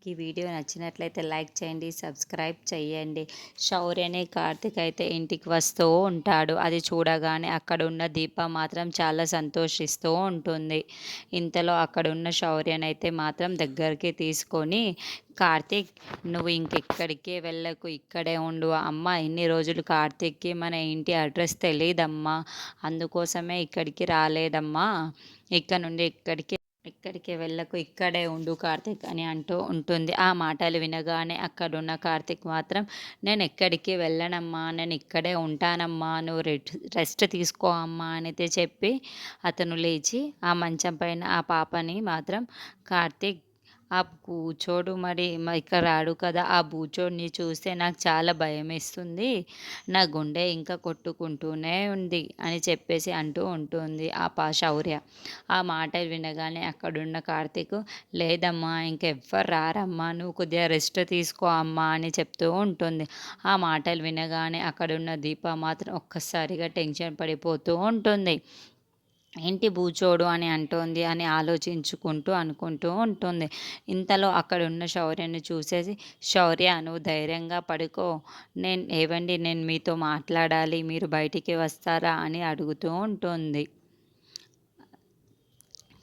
మీకు ఈ వీడియో నచ్చినట్లయితే లైక్ చేయండి, సబ్స్క్రైబ్ చేయండి. శౌర్యని కార్తిక్ అయితే ఇంటికి వస్తూ ఉంటాడు. అది చూడగానే అక్కడున్న దీప మాత్రం చాలా సంతోషిస్తూ ఉంటుంది. ఇంతలో అక్కడున్న శౌర్యనైతే మాత్రం దగ్గరికి తీసుకొని, కార్తీక్, నువ్వు ఇంకెక్కడికి వెళ్ళకు, ఇక్కడే ఉండు. అమ్మ ఇన్ని రోజులు కార్తీక్కి మన ఇంటి అడ్రస్ తెలీదమ్మా, అందుకోసమే ఇక్కడికి రాలేదమ్మా. ఇక్కడ నుండి ఎక్కడికి వెళ్ళకు, ఇక్కడే ఉండు కార్తీక్ అని అంటూ ఉంటుంది. ఆ మాటలు వినగానే అక్కడున్న కార్తీక్ మాత్రం, నేను ఎక్కడికి వెళ్ళనమ్మా, నేను ఇక్కడే ఉంటానమ్మా, నువ్వు రెస్ట్ తీసుకో అమ్మా అని చెప్పి అతను లేచి ఆ మంచం పైన ఆ పాపని మాత్రం, కార్తీక్ ఆ బూచోడు ఇక్కడ రాడు కదా, ఆ బూచోడిని చూస్తే నాకు చాలా భయమేస్తుంది, నా గుండె ఇంకా కొట్టుకుంటూనే ఉంది అని చెప్పేసి అంటూ ఉంటుంది శౌర్య. ఆ మాటలు వినగానే అక్కడున్న కార్తీక్, లేదమ్మా ఇంకెవ్వరు రారమ్మా, నువ్వు కొద్దిగా రెస్ట్ తీసుకో అమ్మా అని చెప్తూ ఉంటుంది. ఆ మాటలు వినగానే అక్కడున్న దీప మాత్రం ఒక్కసారిగా టెన్షన్ పడిపోతూ ఉంటుంది. ఏంటి బూచోడు అని అంటోంది అని అనుకుంటూ ఉంటుంది. ఇంతలో అక్కడున్న శౌర్యని చూసేసి, శౌర్య నువ్వు ధైర్యంగా పడుకో, నేను మీతో మాట్లాడాలి, మీరు బయటికి వస్తారా అని అడుగుతూ ఉంటుంది.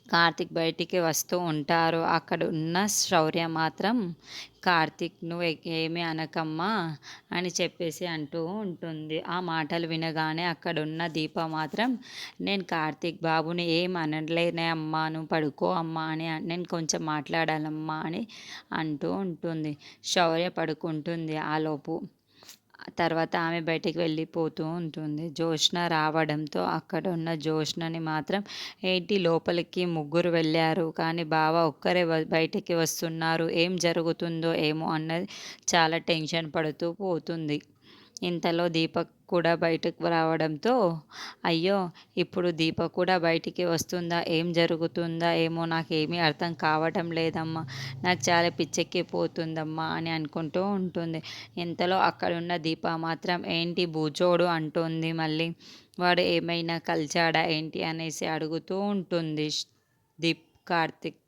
కార్తిక్ బయటికి వస్తూ ఉంటారు. అక్కడ ఉన్న శౌర్య మాత్రం, కార్తిక్ నువ్వు ఏమీ అనకమ్మా అని చెప్పేసి అంటూ ఉంటుంది. ఆ మాటలు వినగానే అక్కడున్న దీప మాత్రం, నేను కార్తిక్ బాబుని ఏం అనలేనే అమ్మా, నువ్వు పడుకో అమ్మా అని నేను కొంచెం మాట్లాడాలమ్మా అని అంటూ ఉంటుంది. శౌర్య పడుకుంటుంది ఆలోపు. తర్వాత ఆమె బయటికి వెళ్ళిపోతూ ఉంటుంది. జ్యోత్స్న రావడంతో అక్కడ ఉన్న జ్యోత్స్నని మాత్రం, ఏంటి లోపలికి ముగ్గురు వెళ్ళారు కానీ బావ ఒక్కరే బయటికి వస్తున్నారు, ఏం జరుగుతుందో ఏమో అన్నది చాలా టెన్షన్ పడుతూ పోతుంది. ఇంతలో దీపక్ కూడా బయటకు రావడంతో, అయ్యో ఇప్పుడు దీపక్ కూడా బయటికి వస్తుందా, ఏం జరుగుతుందా ఏమో, నాకేమీ అర్థం కావటం లేదమ్మా, నాకు చాలా పిచ్చెక్కిపోతుందమ్మా అని అనుకుంటూ ఉంటుంది. ఇంతలో అక్కడున్న దీప మాత్రం, ఏంటి బూచోడు అంటుంది మళ్ళీ, వాడు ఏమైనా కలిచాడా ఏంటి అనేసి అడుగుతూ ఉంటుంది దీప్ కార్తిక్.